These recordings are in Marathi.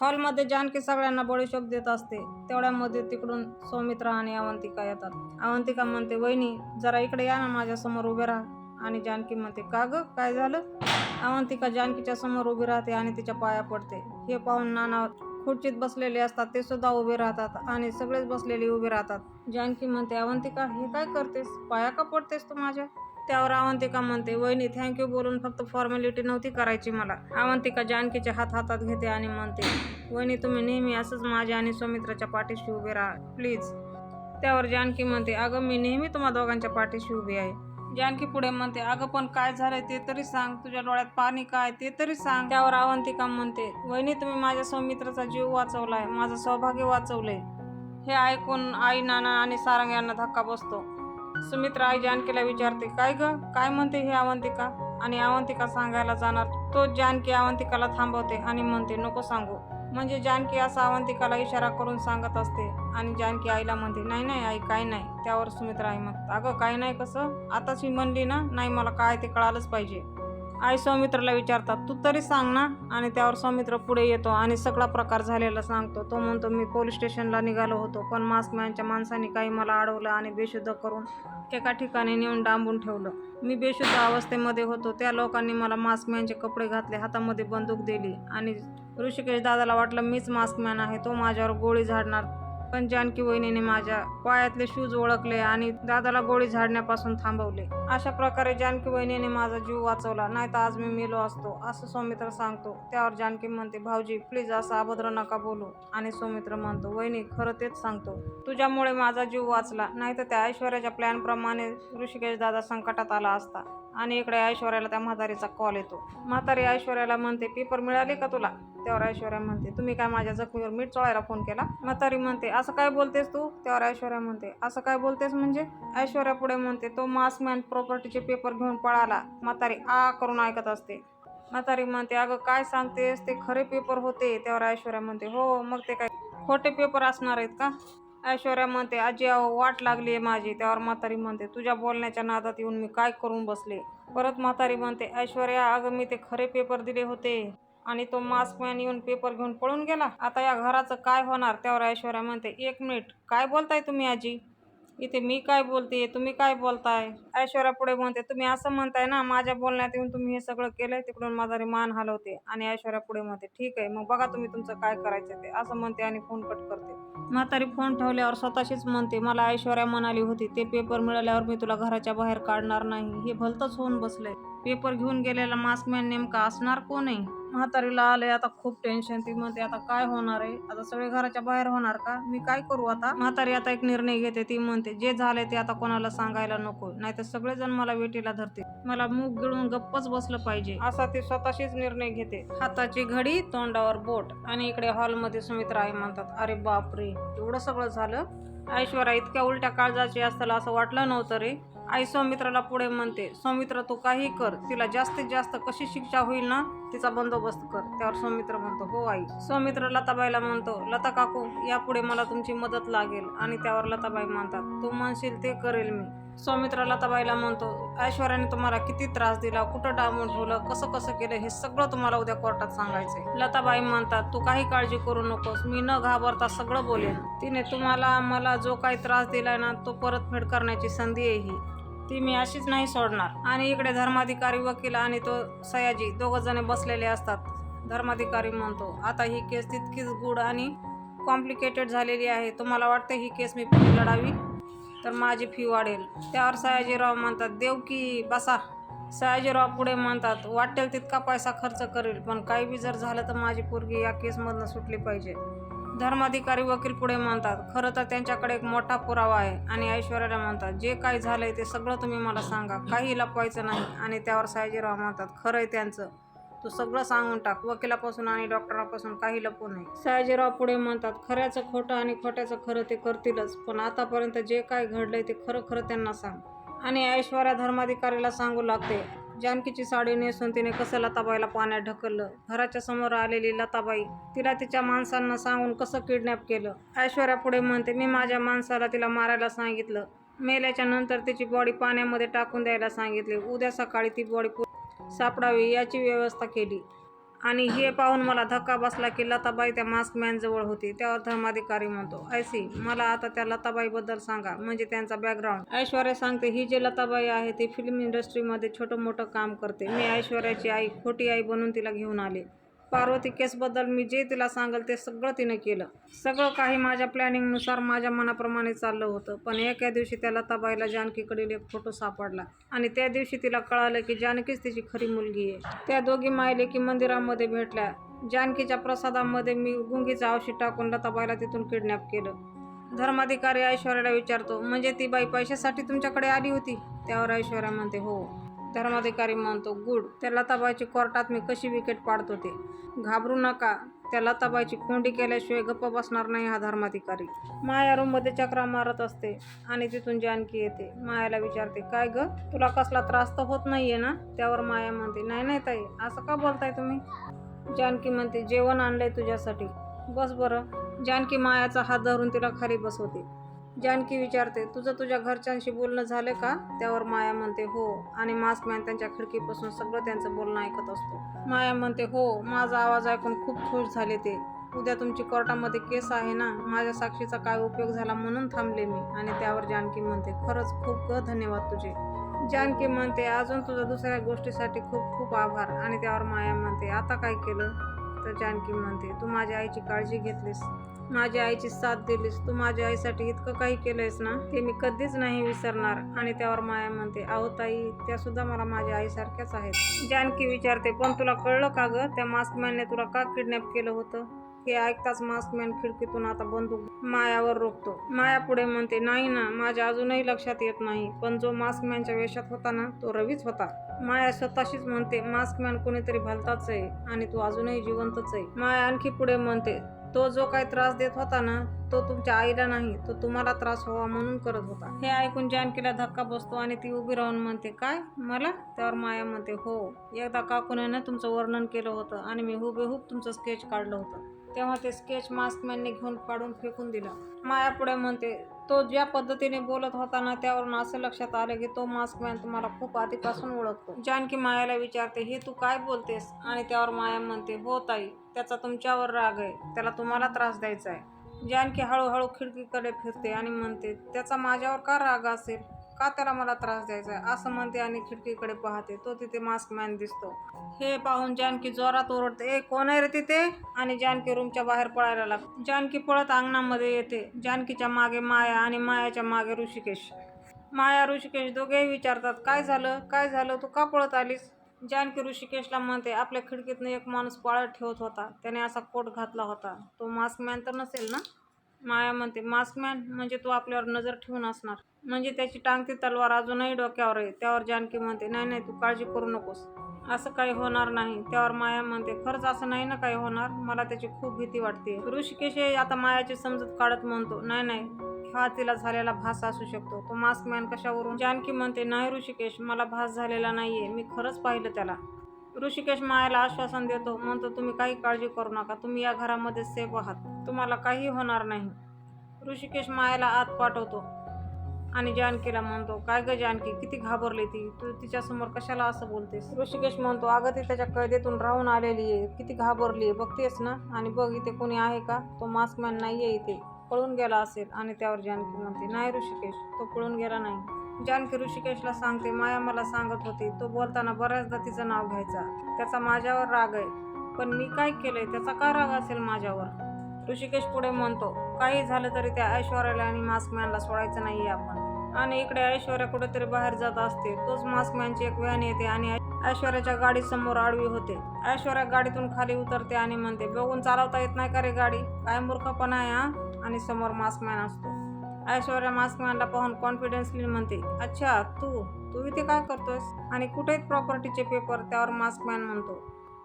हॉलमध्ये जानकी सगळ्यांना बडीशोप देत असते. तेवढ्यामध्ये तिकडून सौमित्रा आणि अवंतिका येतात. अवंतिका म्हणते, वहिनी जरा इकडे या ना, माझ्या समोर उभे राहा. आणि जानकी म्हणते, का ग, काय झालं? अवंतिका जानकीच्या समोर उभी राहते आणि तिच्या पाया पडते. हे पाहून नाना खुर्चीत बसलेले असतात ते सुद्धा उभे राहतात आणि सगळेच बसलेले उभे राहतात. जानकी म्हणते, अवंतिका हे काय करतेस? पाया का पडतेस तू माझ्या? त्यावर अवंतिका म्हणते, वहिनी थँक्यू बोलून फक्त फॉर्मॅलिटी नव्हती करायची मला. अवंतिका जानकीचे हात हातात घेते आणि म्हणते, वहिनी तुम्ही नेहमी असंच माझ्या आणि सौमित्राच्या पाठीशी उभे राहा प्लीज. त्यावर जानकी म्हणते, अगं मी नेहमी तुम्हा दोघांच्या पाठीशी उभी आहे. जानकी पुढे म्हणते, अगं पण काय झालंय ते तरी सांग, तुझ्या डोळ्यात पाणी काय ते तरी सांग. त्यावर अवंतिका म्हणते, वहिनी तुम्ही माझ्या सौमित्राचा जीव वाचवलाय, माझं सौभाग्य वाचवलंय. हे ऐकून आई, नाना आणि सारंग यांना धक्का बसतो. सुमित्रा आई जानकीला विचारते, काय ग, काय म्हणते हे अवंतिका? आणि अवंतिका सांगायला जाणार तो जानकी अवंतिकाला थांबवते आणि म्हणते, नको सांगू. म्हणजे जानकी असा अवंतिकाला इशारा करून सांगत असते आणि जानकी आईला म्हणते, नाही नाही आई काय नाही. त्यावर सुमित्रा आई म्हणते, अगं काय नाही कसं? आताच ही म्हणली ना, नाही मला काय ते कळालंच पाहिजे. आई सौमित्राला विचारतात, तू तरी सांग ना. आणि त्यावर सौमित्र पुढे येतो आणि सगळा प्रकार झालेला सांगतो. तो म्हणतो, मी पोलीस स्टेशनला निघालो होतो, पण मास्कमॅनच्या माणसांनी काही मला अडवलं आणि बेशुद्ध करून एका ठिकाणी नेऊन डांबून ठेवलं. मी बेशुद्ध अवस्थेमध्ये होतो. त्या लोकांनी मला मास्कमॅनचे कपडे घातले, हातामध्ये बंदूक दिली आणि ऋषिकेश दादाला वाटलं मीच मास्कमॅन आहे, तो माझ्यावर गोळी झाडणार. पण जानकी वहिनीने माझ्या पायातले शूज ओळखले आणि दादाला गोळी झाडण्यापासून थांबवले. अशा प्रकारे जानकी वहिनीने माझा जीव वाचवला, नाही तर आज मी मेलो असतो, असं सौमित्र सांगतो. त्यावर जानकी म्हणते, भाऊजी प्लीज असं अभद्र नका बोलू. आणि सौमित्र म्हणतो, वहिनी खरं तेच सांगतो, तुझ्यामुळे माझा जीव वाचला, नाही तर त्या ऐश्वर्याच्या प्लॅन प्रमाणे ऋषिकेश दादा संकटात आला असता. आणि इकडे ऐश्वर्याला त्या म्हातारीचा कॉल येतो. म्हातारी ऐश्वर्याला म्हणते, पेपर मिळाले का तुला? त्यावर ऐश्वर्या म्हणते, तुम्ही काय माझ्या जखमीवर मीठ चोळायला फोन केला? म्हातारी म्हणते, असं काय बोलतेस तू? त्यावर ऐश्वर्या म्हणते, असं काय बोलतेस म्हणजे? ऐश्वर्या पुढे म्हणते, तो मास्कमॅन प्रॉपर्टीचे पेपर घेऊन पळाला. म्हातारी आ करून ऐकत असते. म्हातारी म्हणते, अगं काय सांगतेस, ते खरे पेपर होते. त्यावर ऐश्वर्या म्हणते, हो मग ते काय खोटे पेपर असणार आहेत का? ऐश्वर्या म्हणते, आजी अहो वाट लागली आहे माझी. त्यावर म्हातारी म्हणते, तुझ्या बोलण्याच्या नादात येऊन मी काय करून बसले. परत म्हातारी म्हणते, ऐश्वर्या अगं मी ते खरे पेपर दिले होते आणि तो मास्कमॅन येऊन पेपर घेऊन पळून गेला. आता या घराचं काय होणार? त्यावर ऐश्वर्या म्हणते, एक मिनिट काय बोलताय तुम्ही आजी? इथे मी काय बोलते, तुम्ही काय बोलताय? ऐश्वर्या पुढे म्हणते, तुम्ही असं म्हणताय ना, माझ्या बोलण्यात येऊन तुम्ही हे सगळं केलंय. तिकडून म्हातारी मान हलवते आणि ऐश्वर्या पुढे म्हणते, ठीक आहे मग बघा तुम्ही तुमचं काय करायचं ते, असं म्हणते आणि फोन कट करते. म्हातारी फोन ठेवल्यावर स्वतःशीच म्हणते, मला ऐश्वर्या म्हणाली होती ते पेपर मिळाल्यावर मी तुला घराच्या बाहेर काढणार नाही. हे भलतंच होऊन बसलंय. पेपर घेऊन गेलेला मास्कमॅन नेमका असणार कोण आहे? म्हातारीला आलंय आता खूप टेन्शन. ती म्हणते, आता काय होणार आहे? आता सगळे घराच्या बाहेर होणार का? मी काय करू आता? म्हातारी आता एक निर्णय घेते. ती म्हणते, जे झालंय ते आता कोणाला सांगायला नको, नाहीतर सगळेजण मला वेटीला धरतील. मला मूग गिळून गप्पच बसलं पाहिजे, असा ती स्वतःशीच निर्णय घेते. हाताची घडी, तोंडावर बोट. आणि इकडे हॉलमध्ये सुमित्रा आई म्हणतात, अरे बापरे एवढं सगळं झालं? ऐश्वर्या इतक्या उलट्या काळजाची असताना असं वाटलं नव्हतं रे. आई सौमित्राला पुढे म्हणते, सौमित्र तू काही कर, तिला जास्तीत जास्त कशी शिक्षा होईल ना तिचा बंदोबस्त कर. त्यावर सौमित्र म्हणतो, हो आई. सौमित्र लताबाईला म्हणतो, लता काकू यापुढे मला तुमची मदत लागेल. आणि त्यावर लताबाई म्हणतात, तू म्हणशील ते करेल मी. सौमित्र लताबाईला म्हणतो, ऐश्वर्याने तुम्हाला किती त्रास दिला, कुठं डांबून ठेवलं, कसं कसं केलं, हे सगळं तुम्हाला उद्या कोर्टात सांगायचंय. लताबाई म्हणतात, तू काही काळजी करू नकोस, मी न घाबरता सगळं बोलेन. तिने तुम्हाला मला जो काही त्रास दिलाय ना तो परतफेड करण्याची संधी आहे ही, ती मी अशीच नाही सोडणार. आणि इकडे धर्माधिकारी, वकील आणि तो सयाजी दोघं जण बसलेले असतात. धर्माधिकारी म्हणतो, आता ही केस तितकीच गूढ आणि कॉम्प्लिकेटेड झालेली आहे. तुम्हाला वाटतं ही केस मी पुढे लढावी तर माझी फी वाढेल. त्यावर सयाजीराव म्हणतात, देव की बसा. सयाजीराव पुढे म्हणतात, वाटेल तितका पैसा खर्च करेल, पण काही बी जर झालं तर माझी पोरगी या केसमधनं सुटली पाहिजे. धर्माधिकारी वकील पुढे म्हणतात, खरं तर त्यांच्याकडे एक मोठा पुरावा आहे. आणि ऐश्वर्याला म्हणतात, जे काही झालंय ते सगळं तुम्ही मला सांगा, काही लपवायचं नाही. आणि त्यावर सयाजीराव म्हणतात, खरंय त्यांचं, तू सगळं सांगून टाक, वकिलापासून आणि डॉक्टरापासून काही लपवू नये. सयाजीराव पुढे म्हणतात, खऱ्याचं खोटं आणि खोट्याचं खरं ते करतीलच, पण आतापर्यंत जे काय घडलंय ते खरं खरं त्यांना सांग. आणि ऐश्वर्या धर्माधिकारीला सांगू लागते, जानकीची साडी नेसून तिने कसं लताबाईला पाण्यात ढकललं, घराच्या समोर आलेली लताबाई तिला तिच्या माणसांना सांगून कसं किडनॅप केलं. ऐश्वर्या पुढे म्हणते, मी माझ्या माणसाला तिला मारायला सांगितलं, मेल्याच्या नंतर तिची बॉडी पाण्यामध्ये टाकून द्यायला सांगितले, उद्या सकाळी ती बॉडी सापडावी याची व्यवस्था केली. आणि हे पाहून मला धक्का बसला की लताबाई त्या मास्कमॅन जवळ होती. त्यावर धर्माधिकारी म्हणतो, ऐसी मला आता त्या लताबाईबद्दल सांगा, म्हणजे त्यांचा बॅकग्राऊंड. ऐश्वर्या सांगते, ही जी लताबाई आहे ती फिल्म इंडस्ट्रीमध्ये छोटं मोठं काम करते. मी ऐश्वर्याची आई, खोटी आई बनून तिला घेऊन आले. पार्वती केसबद्दल मी जे तिला सांगेल ते सगळं तिनं केलं. सगळं काही माझ्या प्लॅनिंगनुसार माझ्या मनाप्रमाणे चाललं होतं. पण एका दिवशी त्या लताबाईला जानकीकडील एक फोटो सापडला आणि त्या दिवशी तिला कळालं की जानकीच तिची खरी मुलगी आहे. त्या दोघी मायलेकी मंदिरामध्ये भेटल्या. जानकीच्या प्रसादामध्ये मी गुंगीचं औषध टाकून लताबाईला तिथून किडनॅप केलं. धर्माधिकारी ऐश्वर्याला विचारतो, म्हणजे ती बाई पैशासाठी तुमच्याकडे आली होती? त्यावर ऐश्वर्या म्हणते, हो. धर्माधिकारी म्हणतो, गुड. त्या लताबाईची कोर्टात मी कशी विकेट पाडतो ते. घाबरू नका, त्या लताबाईची कोंडी केल्याशिवाय गप्प बसणार नाही हा धर्माधिकारी. माया रूममध्ये चक्रा मारत असते आणि तिथून जानकी येते. मायाला विचारते, काय ग, तुला कसला त्रास तर होत नाहीये ना? त्यावर माया म्हणते, नाही नाही ताई, असं का बोलताय तुम्ही? जानकी म्हणते, जेवण आणलंय तुझ्यासाठी, बस बरं. जानकी मायाचा हात धरून तिला खाली बसवते. जानकी विचारते, तुझं तुझ्या घरच्यांशी बोलणं झालं का? त्यावर माया म्हणते, हो. आणि मास्कमॅन त्यांच्या खिडकीपासून सगळं त्यांचं बोलणं ऐकत असतो. माया म्हणते, हो. माझा आवाज ऐकून खूप खुश झाले ते. उद्या तुमची कोर्टामध्ये केस आहे ना, माझ्या साक्षीचा काय उपयोग झाला म्हणून थांबले मी. आणि त्यावर जानकी म्हणते, खरंच खूप धन्यवाद तुझे. जानकी म्हणते, अजून तुझं दुसऱ्या गोष्टीसाठी खूप खूप आभार. आणि त्यावर माया म्हणते, आता काय केलं? तर जानकी म्हणते, तू माझ्या आईची काळजी घेतलीस, माझ्या आईची साथ दिलीस, तू माझ्या आईसाठी इतकं काही केलंयस ना, ते मी कधीच नाही विसरणार. आणि त्यावर माया म्हणते, अहो ताई, त्या सुद्धा मला माझ्या आईसारख्याच आहेत. जानकी विचारते, पण तुला कळलं का ग, त्या मास्कमॅनने तुला का किडनॅप केलं होतं? हे ऐकताच मास्कमॅन खिडकीतून आता बंदूक मायावर रोखतो. माया पुढे म्हणते, नाही ना, माझ्या अजूनही लक्षात येत नाही, पण जो मास्कमॅनच्या वेशात होता ना, तो रवीच होता. माया स्वतःशीच म्हणते, मास्कमॅन कोणीतरी भलताच आहे आणि तू अजूनही जिवंतच आहे. माया आणखी पुढे म्हणते, तो जो काही त्रास देत होता ना, तो तुमच्या आईला नाही, तो तुम्हाला त्रास व्हावा म्हणून करत होता. हे ऐकून जानकीला धक्का बसतो आणि ती उभी राहून म्हणते, काय, मला? त्यावर माया म्हणते, हो. एकदा काकूने तुमचं वर्णन केलं होतं आणि मी हुबेहूब तुमचं स्केच काढलं होतं. तेव्हा ते स्केच मास्कमॅनने घेऊन काढून फेकून दिलं. माया पुढे म्हणते, तो ज्या पद्धतीने बोलत होता ना, त्यावरून असं लक्षात आलं की तो मास्कमॅन तुम्हाला खूप आधीपासून ओळखतो. जानकी मायाला विचारते, हे तू काय बोलतेस? आणि त्यावर माया म्हणते, हो ताई, त्याचा तुमच्यावर राग आहे, त्याला तुम्हाला त्रास द्यायचा आहे. जानकी हळूहळू खिडकीकडे फिरते आणि म्हणते, त्याचा माझ्यावर का राग असेल, का त्याला मला त्रास द्यायचा आहे, असं म्हणते आणि खिडकीकडे पाहते. तो तिथे मास्कमॅन दिसतो. हे पाहून जानकी जोरात ओरडते, ए कोण आहे रे तिथे? आणि जानकी रूमच्या बाहेर पळायला लागते. जानकी पळत अंगणामध्ये येते. जानकीच्या मागे माया आणि मायाच्या मागे ऋषिकेश. माया ऋषिकेश दोघेही विचारतात, काय झालं, काय झालं, तू का पळत आलीस? जानकी ऋषिकेशला म्हणते, आपल्या खिडकीतनं एक माणूस पाळत ठेवत होता, त्याने असा कोट घातला होता, तो मास्कमॅन तर नसेल ना? माया म्हणते, मास्कमॅन म्हणजे तो आपल्यावर नजर ठेवून असणार, म्हणजे त्याची टांगती तलवार अजूनही डोक्यावर आहे. त्यावर जानकी म्हणते, नाही नाही, तू काळजी करू नकोस, असं काही होणार नाही. त्यावर माया म्हणते, खरंच असं नाही ना काही होणार, मला त्याची खूप भीती वाटते. ऋषिकेश आता मायाची समजूत काढत म्हणतो, नाही नाही, हा तिला झालेला भास असू शकतो, तो मास्कमॅन कशावरून? जानकी म्हणते, नाही ऋषिकेश, मला भास झालेला नाहीये, मी खरंच पाहिलं त्याला. ऋषिकेश मायाला आश्वासन देतो, म्हणतो, तुम्ही काही काळजी करू नका, तुम्ही या घरामध्ये सेफ आहात, तुम्हाला काही होणार नाही. ऋषिकेश मायाला आत पाठवतो आणि जानकीला म्हणतो, काय ग जानकी, किती घाबरली ती, तू तिच्यासमोर कशाला असं बोलतेस? ऋषिकेश म्हणतो, अगं ती त्याच्या कैदेतून राहून आलेली आहे, किती घाबरली आहे बघतेस ना, आणि बघ इथे कोणी आहे का, तो मास्कमॅन नाहीये इथे, पळून गेला असेल. आणि त्यावर जानकी म्हणते, नाही ऋषिकेश, तो पळून गेला नाही. जानकी ऋषिकेशला सांगते, माया मला सांगत होती, तो बोलताना बऱ्याचदा तिचं नाव घ्यायचा, त्याचा माझ्यावर राग आहे, पण मी काय केलंय, त्याचा का राग असेल माझ्यावर? ऋषिकेश पुढे म्हणतो, काही झालं तरी त्या ऐश्वर्याला आणि मास्कमॅनला सोडायचं नाहीये आपण. आणि इकडे ऐश्वर्या कुठेतरी बाहेर जात असते. तोच मास्कमॅनची एक व्हॅन येते आणि ऐश्वर्याच्या गाडीसमोर आडवी होते. ऐश्वर्या गाडीतून खाली उतरते आणि म्हणते, बघून चालवता येत नाही का रे गाडी, काय मूर्खपणा आहे हा? आणि समोर मास्कमॅन असतो. ऐश्वर्या मास्कमॅनला पाहून कॉन्फिडन्सली म्हणते, अच्छा, तू इथे काय करतोयस आणि कुठे आहेत प्रॉपर्टीचे पेपर? त्यावर मास्कमॅन म्हणतो,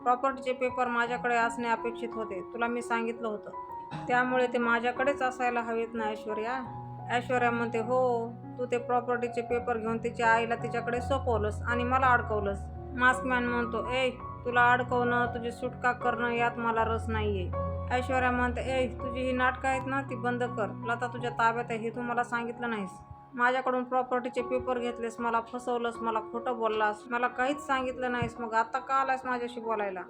प्रॉपर्टीचे पेपर माझ्याकडे असणे अपेक्षित होते, तुला मी सांगितलं होतं, त्यामुळे ते माझ्याकडेच असायला हवेत ना ऐश्वर्या? ऐश्वर्या म्हणते, हो, तू ते प्रॉपर्टीचे पेपर घेऊन तिच्या आईला तिच्याकडे सोपवलंस आणि मला अडकवलंस. मास्कमॅन म्हणतो, तुला अडकवणं, तुझी सुटका करणं यात मला रस नाहीये. ऐश्वर्या म्हणते, तुझी ही नाटकं आहेत ना, ती बंद कर, लता तुझ्या ताब्यात आहे, हे तू मला सांगितलं नाहीस, माझ्याकडून प्रॉपर्टीचे पेपर घेतलेस, मला फसवलंस, मला खोटं बोललास, मला काहीच सांगितलं नाहीस, मग आता का आलास माझ्याशी बोलायला?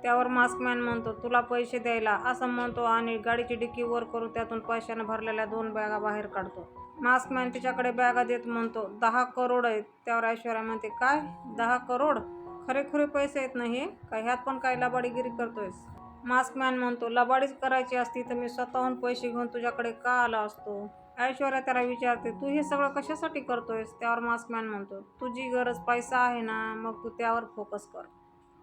त्यावर मास्कमॅन म्हणतो, तुला पैसे द्यायला, असं म्हणतो आणि गाडीची डिक्की वर करून त्यातून पैशाने भरलेल्या 2 बॅगा बाहेर काढतो. मास्कमॅन तिच्याकडे बॅगा देत म्हणतो, 10 करोड आहेत. त्यावर ऐश्वर्या म्हणते, काय 10 करोड? खरे पैसे आहेत ना हे? का ह्यात पण काय लबाडीगिरी करतोयस? मास्कमॅन म्हणतो, लबाडीच करायची असती तर मी स्वतःहून पैसे घेऊन तुझ्याकडे का आला असतो? ऐश्वर्या त्याला विचारते, तू हे सगळं कशासाठी करतोयस? त्यावर मास्कमॅन म्हणतो, तुझी गरज पैसा आहे ना, मग तू त्यावर फोकस कर.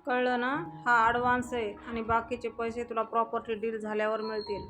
कळलं ना? हा ॲडव्हान्स आहे आणि बाकीचे पैसे तुला प्रॉपर्टी डील झाल्यावर मिळतील.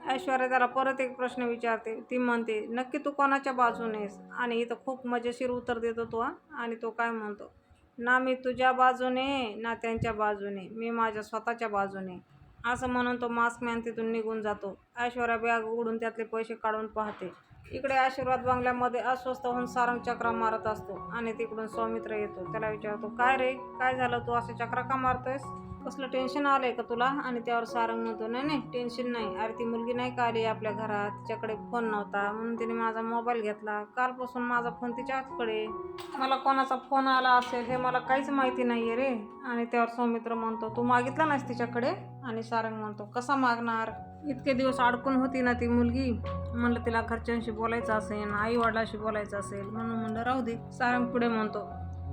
ऐश्वर्या त्याला परत एक प्रश्न विचारते. ती म्हणते, नक्की तू कोणाच्या बाजूनेस? आणि इथं खूप मजेशीर उत्तर देतो तो आणि तो काय म्हणतो, ना मी तुझ्या बाजूने ना त्यांच्या बाजूने, मी माझ्या स्वतःच्या बाजूने. असं म्हणून तो मास्कमॅन तिथून निघून जातो. ऐश्वर्या बॅग उघडून त्यातले पैसे काढून पाहते. इकडे आशीर्वाद बंगल्यामध्ये अस्वस्थ होऊन सारंग चक्रा मारत असतो आणि तिकडून सौमित्र येतो. त्याला विचारतो, काय रे, काय झालं, तू असे चक्रा का मारतोयस? कसलं टेन्शन आलंय का तुला? आणि त्यावर सारंग म्हणतो, नाही टेन्शन नाही. अरे ती मुलगी नाही का आली आपल्या घरात, तिच्याकडे फोन नव्हता म्हणून तिने माझा मोबाईल घेतला. कालपासून माझा फोन तिच्याचकडे. मला कोणाचा फोन आला असेल हे मला काहीच माहिती नाही आहे रे. आणि त्यावर सौमित्र म्हणतो, तू मागितला नाहीस तिच्याकडे? आणि सारंग म्हणतो, कसा मागणार? इतके दिवस अडकून होती ना ती मुलगी. म्हणलं तिला घरच्यांशी बोलायचं असेल, आई वडिलांशी बोलायचं असेल म्हणून म्हणलं राहू दे. सारंग पुढे म्हणतो,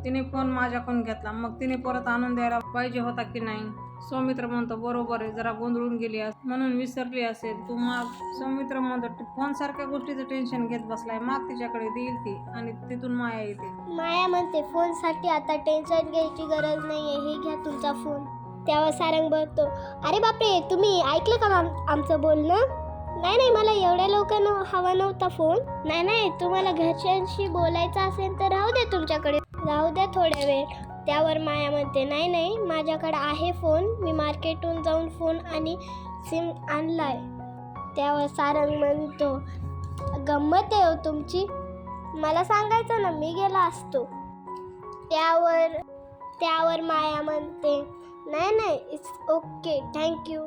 तिने फोन माझ्याकडून घेतला, मग तिने परत आणून द्यायला पाहिजे होता की नाही? सौमित्र म्हणतो, बरोबर आहे, जरा गोंधळून गेली म्हणून विसरली असेल तू. मग सौमित्र म्हणतो, फोन सारख्या गोष्टीचं टेन्शन घेत बसलाय, माग तिच्याकडे, देईल ती. आणि तिथून माया येते. माया म्हणते, फोनसाठी आता टेन्शन घ्यायची गरज नाहीये, हे घ्या तुमचा फोन. त्यावर सारंग बघतो, अरे बापरे, तुम्ही ऐकलं का आमचं बोलणं? नाही, मला एवढ्या लवकर हवा नव्हता फोन. नाही, तुम्हाला घरच्यांशी बोलायचं असेल तर राहू दे, तुमच्याकडे राहू द्या थोड्या वेळ. त्यावर माया म्हणते, नाही, माझ्याकडे आहे फोन, मी मार्केटहून जाऊन फोन आणि सिम आणलाय. त्यावर सारंग म्हणतो, गंमत आहे हो तुमची, मला सांगायचं ना, मी गेला असतो. त्यावर माया म्हणते, नाही, इट्स ओके, थँक्यू.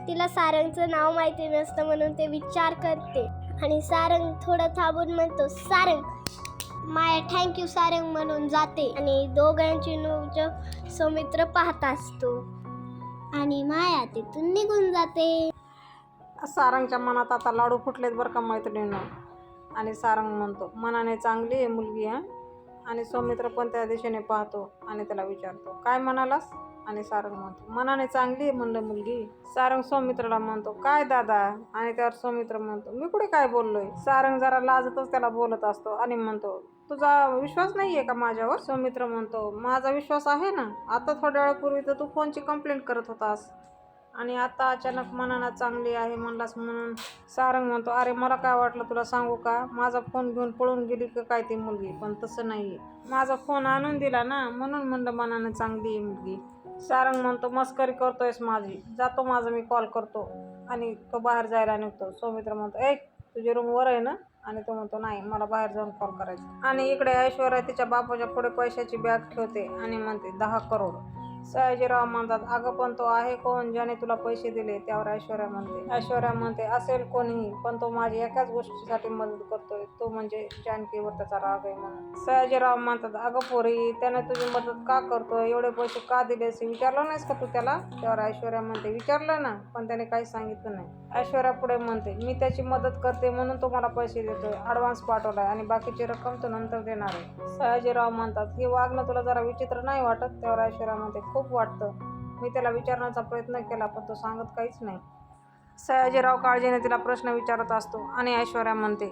तिला सारंगचं नाव माहिती नसतं म्हणून ते विचार करते. आणि सारंग थोडं थांबून म्हणतो, सारंग. माया थँक्यू सारंग म्हणून जाते आणि दोघांची नजर सौमित्र पाहत असतो आणि माया तिथून निघून जाते. सारंगच्या मनात आता लाडू फुटलेत बरं का मैत्रिणींनो. आणि सारंग म्हणतो, मनाने चांगली आहे मुलगी हा. आणि सौमित्र पण त्या दिशेने पाहतो आणि त्याला विचारतो, काय म्हणालास? आणि सारंग म्हणतो, मनाने चांगली आहे म्हणलं मुलगी. सारंग सौमित्रला म्हणतो, काय दादा? आणि त्यावर सौमित्र म्हणतो, मी कुठे काय बोललोय? सारंग जरा लाजतच त्याला बोलत असतो आणि म्हणतो, तुझा विश्वास नाहीये का माझ्यावर? सौमित्र म्हणतो, माझा विश्वास आहे ना. आता थोड्या वेळापूर्वी तर तू फोनची कंप्लेंट करत होतास आणि आता अचानक मनानं चांगली आहे म्हणलास म्हणून. सारंग म्हणतो, अरे मला काय वाटलं तुला सांगू का, माझा फोन घेऊन पळून गेली का काय ती मुलगी? पण तसं नाहीये, माझा फोन आणून दिला ना, म्हणून म्हणलं मनानं चांगली आहे मुलगी. सारंग म्हणतो, मस्करी करतोयस माझी, जातो माझं मी कॉल करतो. आणि तो बाहेर जायला निघतो. सौमित्र म्हणतो, तुझी रूम वर आहे ना? आणि तो म्हणतो, नाही, मला बाहेर जाऊन कॉल करायचा. आणि इकडे ऐश्वर्या तिच्या बापाच्या पुढे पैशाची बॅग ठेवते आणि म्हणते, 10 करोड. सयाजीराव म्हणतात, अगं पण तो आहे कोण ज्याने तुला पैसे दिले? त्यावर ऐश्वर्या म्हणते, असेल कोणीही, पण तो माझी एकाच गोष्टीसाठी मदत करतोय, तो म्हणजे जानकीवर त्याचा राग आहे म्हणून. सयाजीराव म्हणतात, अगं पोरी, त्याने तुझी मदत का करतोय? एवढे पैसे का दिलेस? विचारलं नाहीस का तू त्याला? त्यावर ऐश्वर्या म्हणते, विचारलं ना, पण त्याने काही सांगितलं नाही. ऐश्वर्या पुढे म्हणते, मी त्याची मदत करते म्हणून तो मला पैसे देतोय, ॲडव्हान्स पाठवलाय आणि बाकीची रक्कम तो नंतर देणार आहे. सयाजीराव म्हणतात, हे वागणं तुला जरा विचित्र नाही वाटत? त्यावर ऐश्वर्या म्हणते, खूप वाटतं. मी त्याला विचारण्याचा प्रयत्न केला पण तो सांगत काहीच नाही. सयाजीराव काळजीने तिला प्रश्न विचारत असतो आणि ऐश्वर्या म्हणते,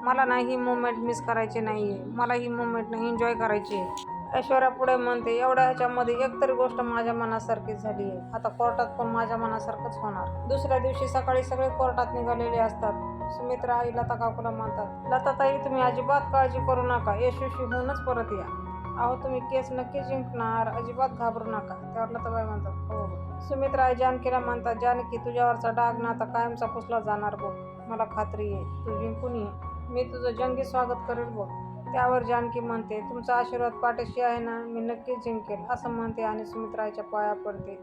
मला ना ही मुवमेंट मिस करायची नाही आहे, मला ही मुवमेंट एन्जॉय करायची आहे. ऐश्वर्या पुढे म्हणते, एवढ्या ह्याच्यामध्ये एक तरी गोष्ट माझ्या मनासारखीच झाली आहे. आता कोर्टात पण माझ्या मनासारखंच होणार. दुसऱ्या दिवशी सकाळी सगळे कोर्टात निघालेले असतात. सुमित्रा आई लता काकूला म्हणतात, लताताई, तुम्ही अजिबात काळजी करू नका, यशस्वी होऊनच परत या. अहो, तुम्ही केस नक्की जिंकणार, अजिबात घाबरू नका. त्यावर लताबाई म्हणतात, हो. सुमित्रा आई जानकीला म्हणतात, जानकी, तुझ्यावरचा डाग ना आता कायमचा पुसला जाणार बघ, मला खात्री आहे, तू जिंकून ये, मी तुझं जंगी स्वागत करेल बघ. त्यावर जानकी म्हणते, तुमचा आशीर्वाद पाठीशी आहे ना, मी नक्कीच जिंकेल, असं म्हणते आणि सुमित्रा आईच्या पाया पडते.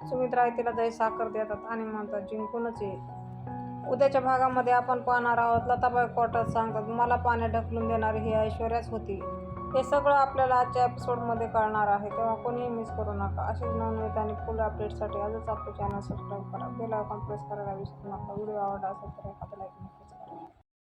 सुमित्रा आई तिला दही साखर देतात आणि म्हणतात, जिंकूनच ये. उद्याच्या भागामध्ये आपण पाहणार आहोत, लताबाई कोर्टात सांगतात, मला पाण्यात ढकलून देणारी ही ऐश्वर्याच होती. हे सगळं आपल्याला आजच्या एपिसोडमध्ये कळणार आहे, तेव्हा कोणीही मिस करू नका. असेच नवनवीन आणि फुल अपडेटसाठी आजच आपलं चॅनल सबस्क्राईब करा, बेल आयकॉन प्रेस करायला विसरू नका. व्हिडिओ आवडला असेल तर एखादा लाईक नक्कीच करा.